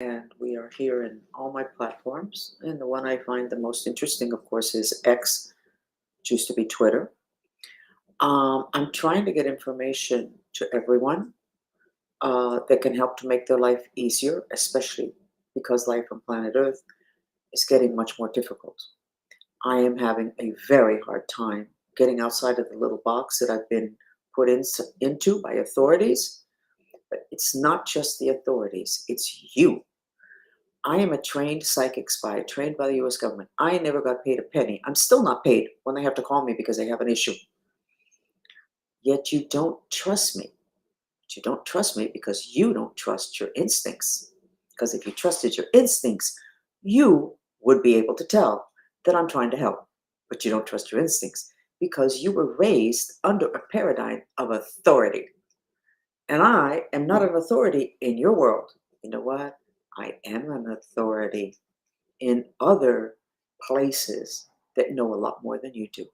And we are here in all my platforms. And the one I find the most interesting, of course, is X, which used to be Twitter. I'm trying to get information to everyone that can help to make their life easier, especially because life on planet Earth is getting much more difficult. I am having a very hard time getting outside of the little box that I've been into by authorities. But it's not just the authorities, it's you. I am a trained psychic spy, trained by the US government. I never got paid a penny. I'm still not paid when they have to call me because they have an issue. Yet you don't trust me. But you don't trust me because you don't trust your instincts. Because if you trusted your instincts, you would be able to tell that I'm trying to help. But you don't trust your instincts because you were raised under a paradigm of authority. And I am not an authority in your world. You know what? I am an authority in other places that know a lot more than you do.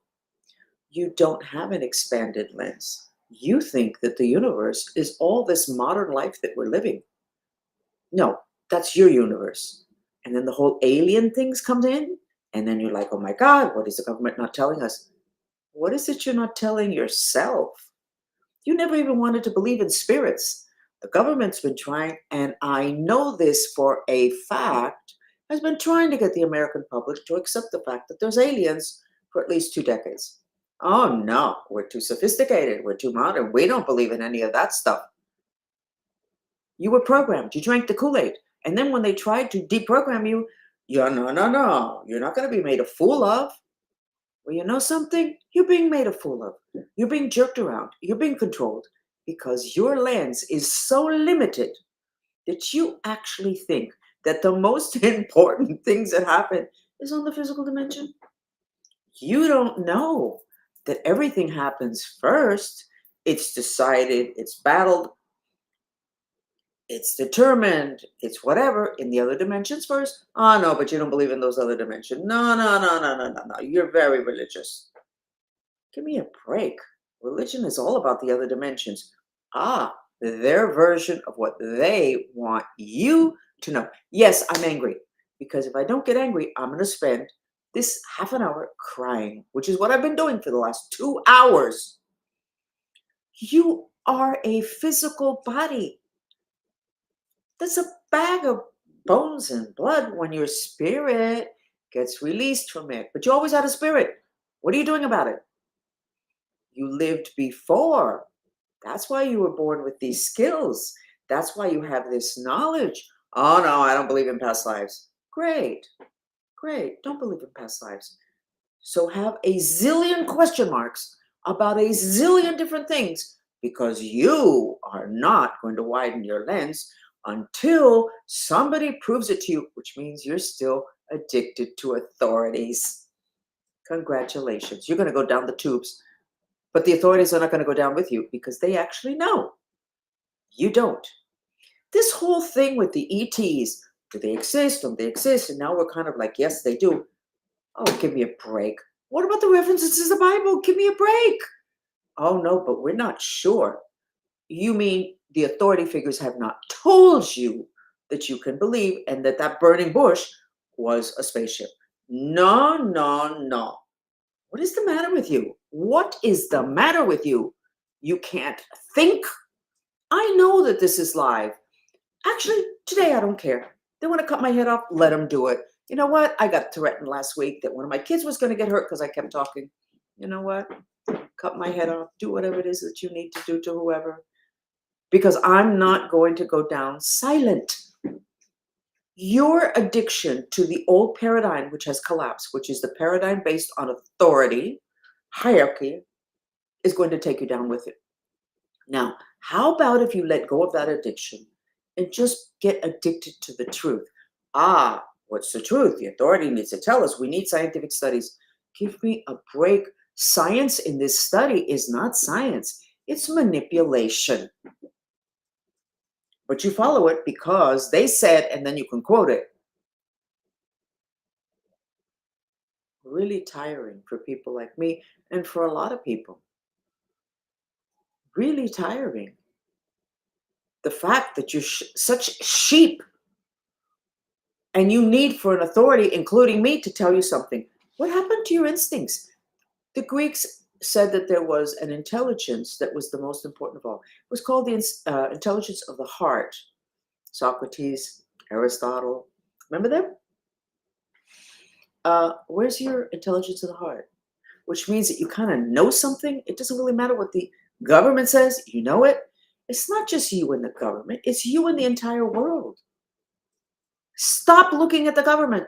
You don't have an expanded lens. You think that the universe is all this modern life that we're living. No, that's your universe. And then the whole alien things comes in, and then you're like, oh my God, what is the government not telling us? What is it you're not telling yourself? You never even wanted to believe in spirits. The government's been trying, and I know this for a fact, has been trying to get the American public to accept the fact that there's aliens for at least 2 decades. Oh no, we're too sophisticated, we're too modern, we don't believe in any of that stuff. You were programmed, you drank the Kool-Aid, and then when they tried to deprogram you, no, you're not going to be made a fool of. Well, you know something? You're being made a fool of. You're being jerked around. You're being controlled because your lens is so limited that you actually think that the most important things that happen is on the physical dimension. You don't know that everything happens first. It's decided, it's battled, it's determined, it's whatever in the other dimensions first. Oh, no, but you don't believe in those other dimensions. No. You're very religious. Give me a break. Religion is all about the other dimensions. Their version of what they want you to know. Yes, I'm angry because if I don't get angry, I'm going to spend this half an hour crying, which is what I've been doing for the last 2 hours. You are a physical body. That's a bag of bones and blood when your spirit gets released from it. But you always had a spirit. What are you doing about it? You lived before. That's why you were born with these skills. That's why you have this knowledge. Oh, no, I don't believe in past lives. Great, great. Don't believe in past lives. So have a zillion question marks about a zillion different things because you are not going to widen your lens until somebody proves it to you, which means you're still addicted to authorities. Congratulations. You're going to go down the tubes, but the authorities are not going to go down with you because they actually know. You don't. This whole thing with the ETs, do they exist? Don't they exist? And now we're kind of like, yes, they do. Oh, give me a break. What about the references to the Bible? Give me a break. Oh, no, but we're not sure. You mean the authority figures have not told you that you can believe and that that burning bush was a spaceship? No. What is the matter with you? What is the matter with you? You can't think? I know that this is live. Actually, today I don't care. They want to cut my head off, let them do it. You know what? I got threatened last week that one of my kids was going to get hurt because I kept talking. You know what? Cut my head off. Do whatever it is that you need to do to whoever. Because I'm not going to go down silent. Your addiction to the old paradigm, which has collapsed, which is the paradigm based on authority, hierarchy, is going to take you down with it. Now, how about if you let go of that addiction and just get addicted to the truth? What's the truth? The authority needs to tell us. We need scientific studies. Give me a break. Science in this study is not science. It's manipulation. But you follow it because they said, and then you can quote it. Really tiring for people like me and for a lot of people. Really tiring. The fact that you're such sheep And you need for an authority, including me, to tell you something. What happened to your instincts? The Greeks said that there was an intelligence that was the most important of all. It was called the intelligence of the heart. Socrates, Aristotle, remember them? Where's your intelligence of the heart? Which means that you kind of know something. It doesn't really matter what the government says, you know it. It's not just you and the government, it's you and the entire world. Stop looking at the government.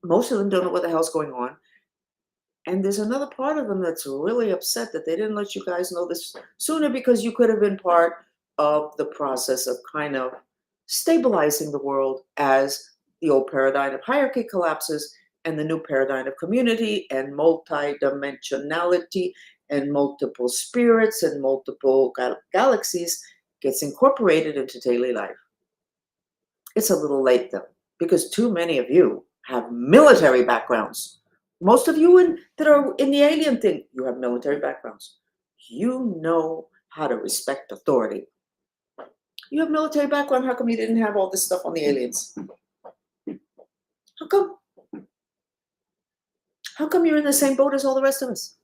Most of them don't know what the hell's going on. And there's another part of them that's really upset that they didn't let you guys know this sooner, because you could have been part of the process of kind of stabilizing the world as the old paradigm of hierarchy collapses and the new paradigm of community and multidimensionality and multiple spirits and multiple galaxies gets incorporated into daily life. It's a little late though, because too many of you have military backgrounds. Most of you that are in the alien thing, you have military backgrounds. You know how to respect authority. You have military background, how come you didn't have all this stuff on the aliens? How come? How come you're in the same boat as all the rest of us?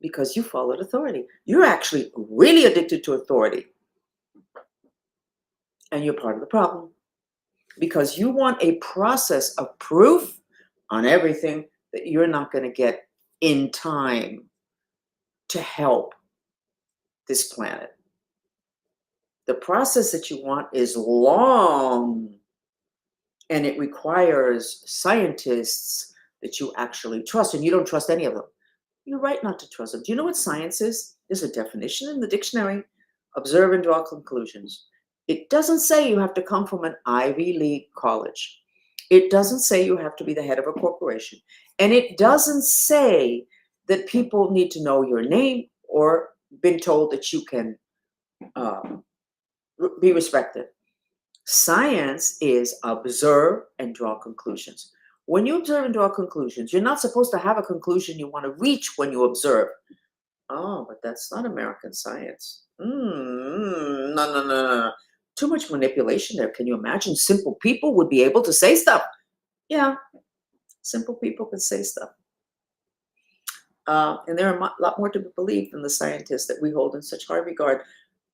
Because you followed authority. You're actually really addicted to authority. And you're part of the problem. Because you want a process of proof on everything that you're not going to get in time to help this planet. The process that you want is long, and it requires scientists that you actually trust, and you don't trust any of them. You're right not to trust them. Do you know what science is? There's a definition in the dictionary. Observe and draw conclusions. It doesn't say you have to come from an Ivy League college. It doesn't say you have to be the head of a corporation. And it doesn't say that people need to know your name or been told that you can be respected. Science is observe and draw conclusions. When you observe and draw conclusions, you're not supposed to have a conclusion you want to reach when you observe. Oh, but that's not American science. No. Too much manipulation there. Can you imagine simple people would be able to say stuff? Yeah, simple people can say stuff. And there are a lot more to be believed than the scientists that we hold in such high regard.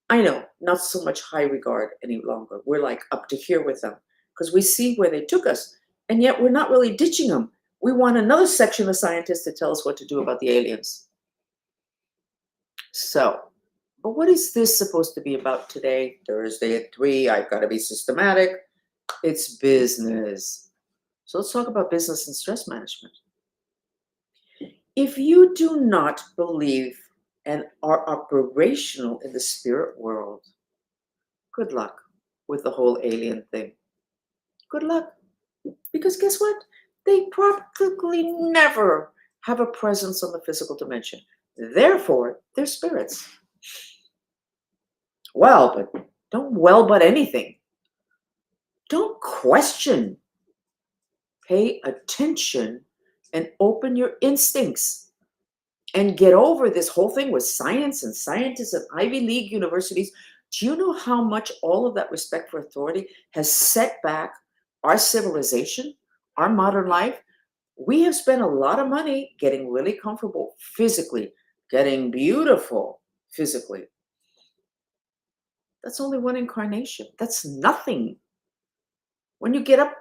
I know, not so much high regard any longer. We're like up to here with them because we see where they took us, and yet we're not really ditching them. We want another section of scientists to tell us what to do about the aliens. So, but what is this supposed to be about today? Thursday at 3, I've got to be systematic. It's business. So let's talk about business and stress management. If you do not believe and are operational in the spirit world, good luck with the whole alien thing. Good luck. Because guess what? They practically never have a presence on the physical dimension. Therefore, they're spirits. But anything. Don't question. Pay attention and open your instincts and get over this whole thing with science and scientists at Ivy League universities. Do you know how much all of that respect for authority has set back our civilization, our modern life? We have spent a lot of money getting really comfortable physically, getting beautiful physically. That's only one incarnation. That's nothing. When you get up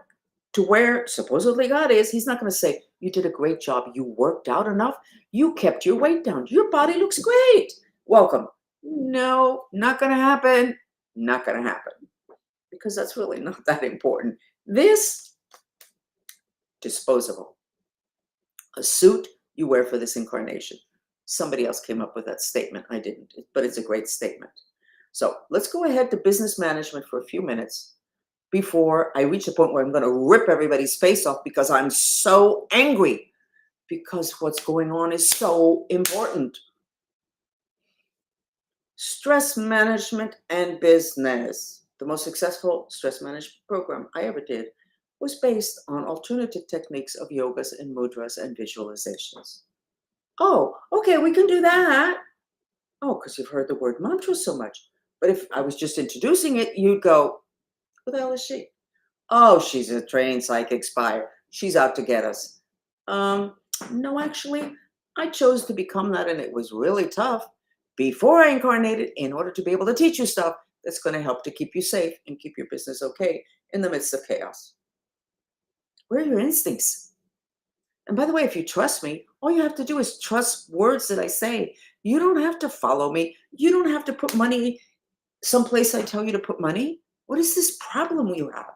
to where supposedly God is, he's not going to say, you did a great job. You worked out enough. You kept your weight down. Your body looks great. Welcome. No, not going to happen. Not going to happen. Because that's really not that important. This, disposable. A suit you wear for this incarnation. Somebody else came up with that statement. I didn't, but it's a great statement. So let's go ahead to business management for a few minutes before I reach the point where I'm going to rip everybody's face off because I'm so angry because what's going on is so important. Stress management and business. The most successful stress management program I ever did was based on alternative techniques of yogas and mudras and visualizations. Oh, okay, we can do that. Oh, because you've heard the word mantra so much. But if I was just introducing it, you'd go, who the hell is she? Oh, she's a trained psychic spy. She's out to get us. Um, no, actually, I chose to become that, and it was really tough before I incarnated in order to be able to teach you stuff that's going to help to keep you safe and keep your business okay in the midst of chaos. Where are your instincts? And by the way, if you trust me, all you have to do is trust words that I say. You don't have to follow me. You don't have to put money someplace I tell you to put money. What is this problem you have?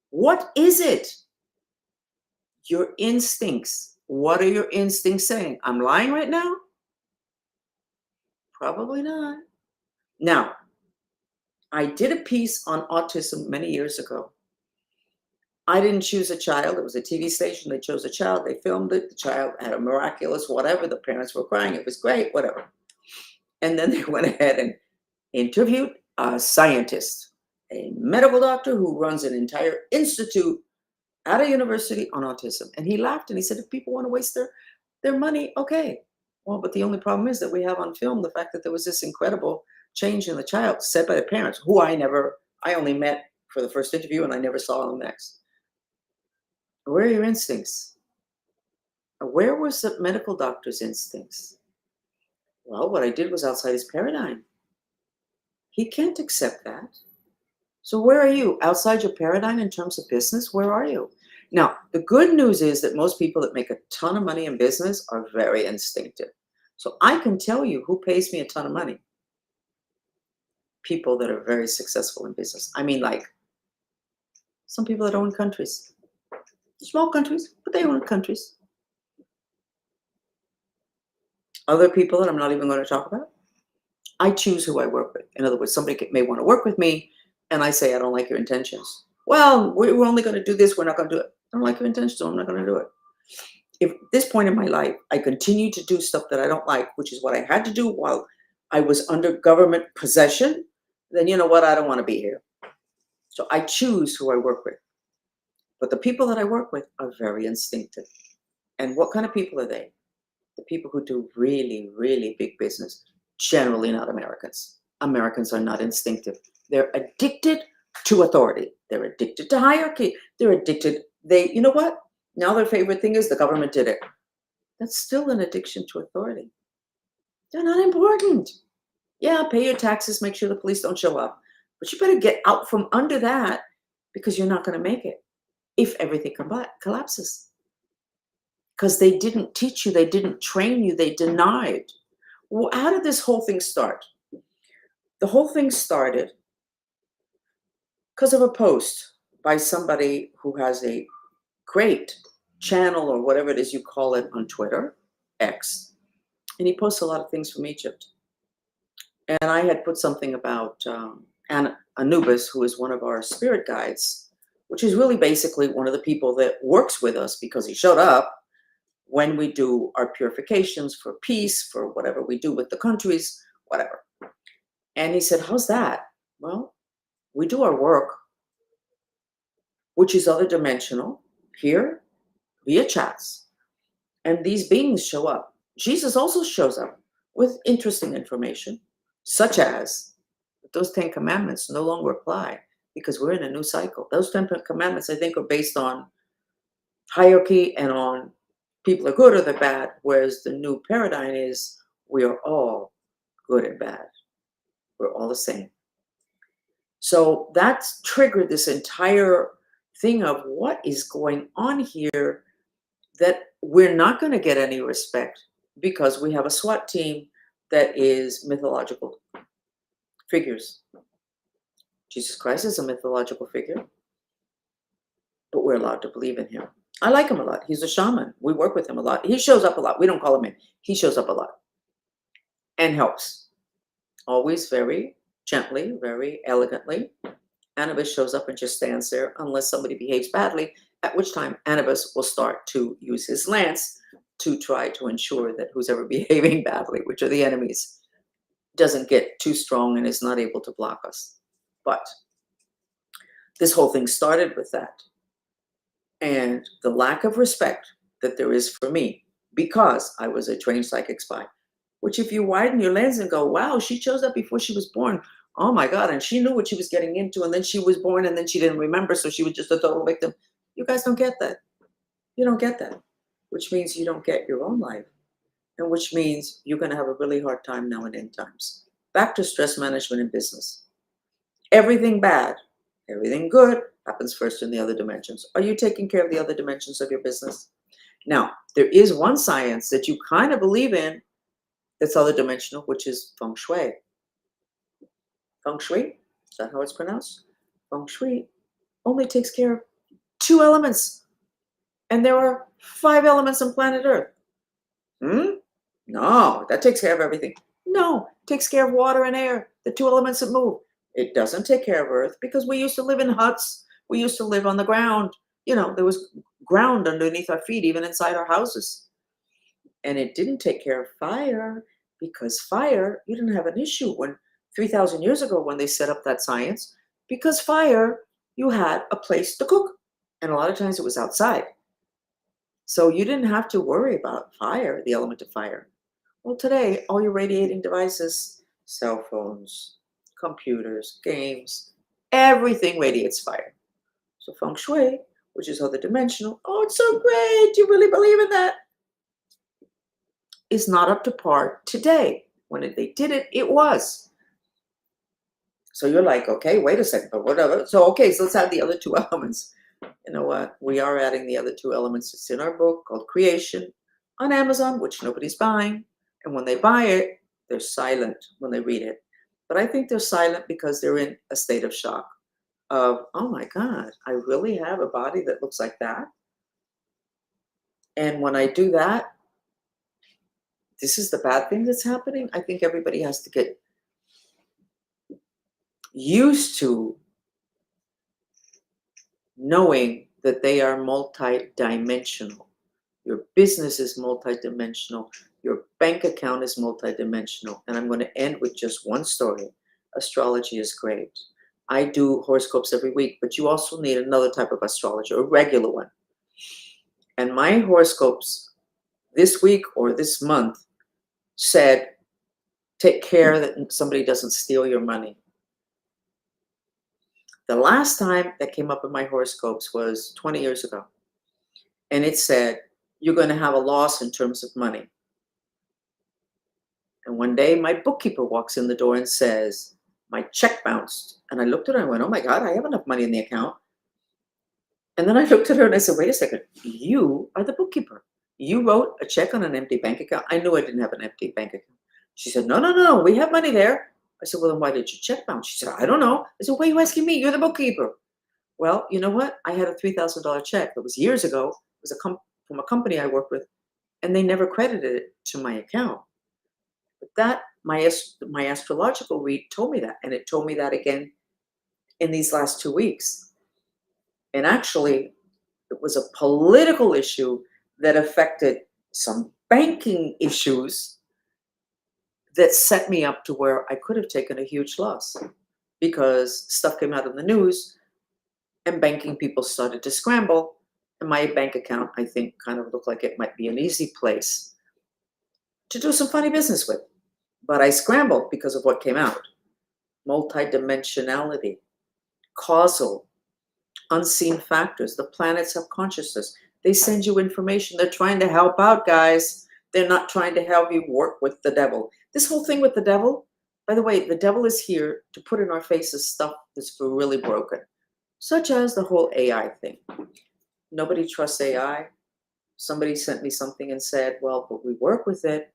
What is it? Your instincts. What are your instincts saying? I'm lying right now? Probably not. Now, I did a piece on autism many years ago. I didn't choose a child. It was a TV station. They chose a child. They filmed it. The child had a miraculous whatever. The parents were crying. It was great, whatever. And then they went ahead and interviewed a scientist, a medical doctor who runs an entire institute at a university on autism. And he laughed and he said, if people want to waste their money, okay. Well, but the only problem is that we have on film the fact that there was this incredible change in the child said by the parents, who I only met for the first interview and I never saw them next. Where are your instincts? Where was the medical doctor's instincts? Well, what I did was outside his paradigm. He can't accept that. So where are you? Outside your paradigm in terms of business? Where are you? Now, the good news is that most people that make a ton of money in business are very instinctive. So I can tell you who pays me a ton of money. People that are very successful in business. I mean, like some people that own countries. Small countries, but they own countries. Other people that I'm not even going to talk about. I choose who I work with. In other words, somebody may want to work with me, and I say, I don't like your intentions. Well, we're only going to do this. We're not going to do it. I don't like your intentions, so I'm not going to do it. If at this point in my life, I continue to do stuff that I don't like, which is what I had to do while I was under government possession, then you know what? I don't want to be here. So I choose who I work with. But the people that I work with are very instinctive. And what kind of people are they? The people who do really, really big business, generally not Americans. Americans are not instinctive. They're addicted to authority. They're addicted to hierarchy. They're addicted. You know what? Now their favorite thing is the government did it. That's still an addiction to authority. They're not important. Yeah, pay your taxes, make sure the police don't show up. But you better get out from under that because you're not going to make it if everything collapses. Because they didn't teach you, they didn't train you, they denied. Well, how did this whole thing start? The whole thing started because of a post by somebody who has a great channel or whatever it is you call it on Twitter, X. And he posts a lot of things from Egypt. And I had put something about Anubis, who is one of our spirit guides, which is really basically one of the people that works with us because he showed up when we do our purifications for peace, for whatever we do with the countries, whatever. And he said, how's that? Well, we do our work, which is other dimensional, here via chats. And these beings show up. Jesus also shows up with interesting information, such as those 10 commandments no longer apply because we're in a new cycle. Those 10 commandments, I think, are based on hierarchy and on people are good or they're bad, whereas the new paradigm is we are all good and bad. We're all the same. So that's triggered this entire thing of what is going on here, that we're not going to get any respect because we have a SWAT team that is mythological figures. Jesus Christ is a mythological figure, but we're allowed to believe in him. I like him a lot. He's a shaman. We work with him a lot. He shows up a lot. We don't call him in. He shows up a lot and helps. Always very gently, very elegantly. Anubis shows up and just stands there unless somebody behaves badly, at which time Anubis will start to use his lance to try to ensure that who's ever behaving badly, which are the enemies, doesn't get too strong and is not able to block us. But this whole thing started with that. And the lack of respect that there is for me, because I was a trained psychic spy, which if you widen your lens and go, wow, she chose up before she was born. Oh my God. And she knew what she was getting into. And then she was born and then she didn't remember. So she was just a total victim. You guys don't get that. You don't get that, which means you don't get your own life. And which means you're going to have a really hard time now in end times. Back to stress management in business. Everything bad, everything good happens first in the other dimensions. Are you taking care of the other dimensions of your business? Now, there is one science that you kind of believe in that's other dimensional, which is feng shui. Feng shui, is that how it's pronounced? Feng shui only takes care of 2 elements, and there are 5 elements on planet Earth. No, that takes care of everything. No, it takes care of water and air, the 2 elements that move. It doesn't take care of Earth because we used to live in huts. We used to live on the ground. There was ground underneath our feet, even inside our houses. And it didn't take care of fire because fire, you didn't have an issue when 3,000 years ago when they set up that science, because fire, you had a place to cook. And a lot of times it was outside. So you didn't have to worry about fire, the element of fire. Well, today, all your radiating devices, cell phones, computers, games, everything radiates fire. So feng shui, which is other dimensional, oh, it's so great, you really believe in that, is not up to par today. When they did it, it was. So you're like, okay, wait a second, but whatever. So let's add the other 2 elements. You know what? We are adding the other 2 elements. It's in our book called Creation on Amazon, which nobody's buying. And when they buy it, they're silent when they read it. But I think they're silent because they're in a state of shock of, oh my God, I really have a body that looks like that. And when I do that, this is the bad thing that's happening. I think everybody has to get used to knowing that they are multidimensional. Your business is multidimensional. Your bank account is multidimensional. And I'm going to end with just one story. Astrology is great. I do horoscopes every week, but you also need another type of astrology, a regular one. And my horoscopes this week or this month said, take care that somebody doesn't steal your money. The last time that came up in my horoscopes was 20 years ago. And it said, you're going to have a loss in terms of money. And one day my bookkeeper walks in the door and says, my check bounced. And I looked at her and went, oh my God, I have enough money in the account. And then I looked at her and I said, wait a second, you are the bookkeeper. You wrote a check on an empty bank account. I knew I didn't have an empty bank account. She said, no, we have money there. I said, well, then why did your check bounce? She said, I don't know. I said, why are you asking me? You're the bookkeeper. Well, you know what? I had a $3,000 check that was years ago. It was from a company I worked with, and they never credited it to my account. But that, my astrological read told me that, and it told me that again in these last 2 weeks. And actually, it was a political issue that affected some banking issues that set me up to where I could have taken a huge loss because stuff came out in the news and banking people started to scramble. And my bank account, I think, kind of looked like it might be an easy place to do some funny business with. But I scrambled because of what came out. Multidimensionality, causal, unseen factors. The planets have consciousness. They send you information. They're trying to help out, guys. They're not trying to help you work with the devil. This whole thing with the devil, by the way, the devil is here to put in our faces stuff that's really broken, such as the whole AI thing. Nobody trusts AI. Somebody sent me something and said, well, but we work with it.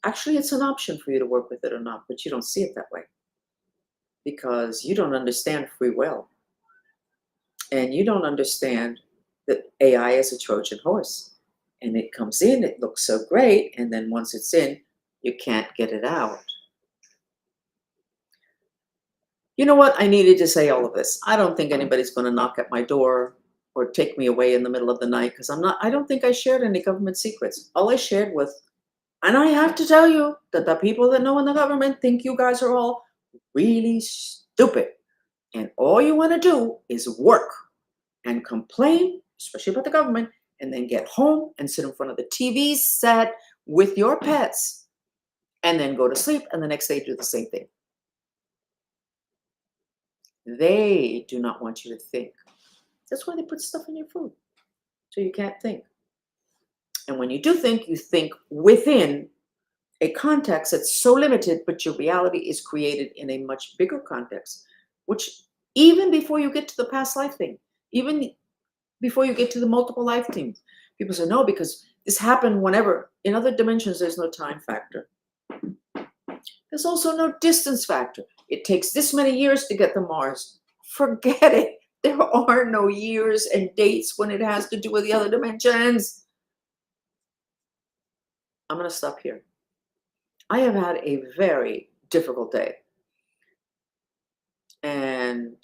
Actually, it's an option for you to work with it or not, but you don't see it that way because you don't understand free will. And you don't understand that AI is a Trojan horse. And it comes in, it looks so great, and then once it's in, you can't get it out. You know what? I needed to say all of this. I don't think anybody's going to knock at my door or take me away in the middle of the night because I don't think I shared any government secrets. All I shared was, and I have to tell you that the people that know in the government think you guys are all really stupid. And all you want to do is work and complain, especially about the government, and then get home and sit in front of the TV set with your pets and then go to sleep and the next day do the same thing. They do not want you to think. That's why they put stuff in your food, so you can't think. And when you do think, you think within a context that's so limited, but your reality is created in a much bigger context, which even before you get to the past life thing, even before you get to the multiple life things, people say, no, because this happened whenever. In other dimensions, there's no time factor. There's also no distance factor. It takes this many years to get to Mars. Forget it. There are no years and dates when it has to do with the other dimensions. I'm going to stop here. I have had a very difficult day. And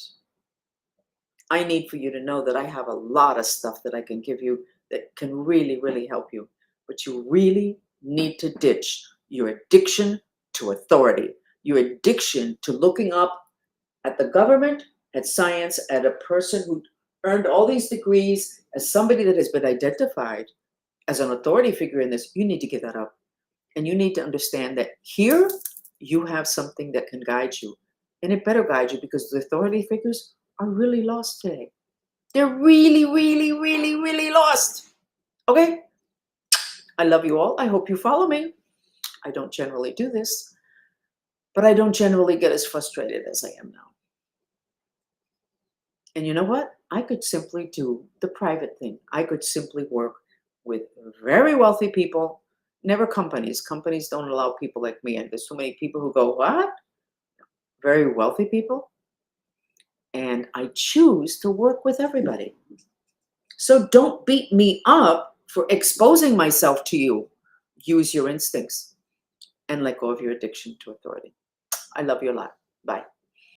I need for you to know that I have a lot of stuff that I can give you that can really, really help you. But you really need to ditch your addiction to authority, your addiction to looking up at the government, at science, at a person who earned all these degrees, as somebody that has been identified as an authority figure in this. You need to give that up. And you need to understand that here you have something that can guide you. And it better guide you, because the authority figures are really lost today. They're really, really, really, really lost. Okay? I love you all. I hope you follow me. I don't generally do this, but I don't generally get as frustrated as I am now. And you know what? I could simply do the private thing. I could simply work with very wealthy people, never companies. Companies don't allow people like me. And there's so many people who go, what? Very wealthy people. And I choose to work with everybody. So don't beat me up for exposing myself to you. Use your instincts and let go of your addiction to authority. I love you a lot. Bye.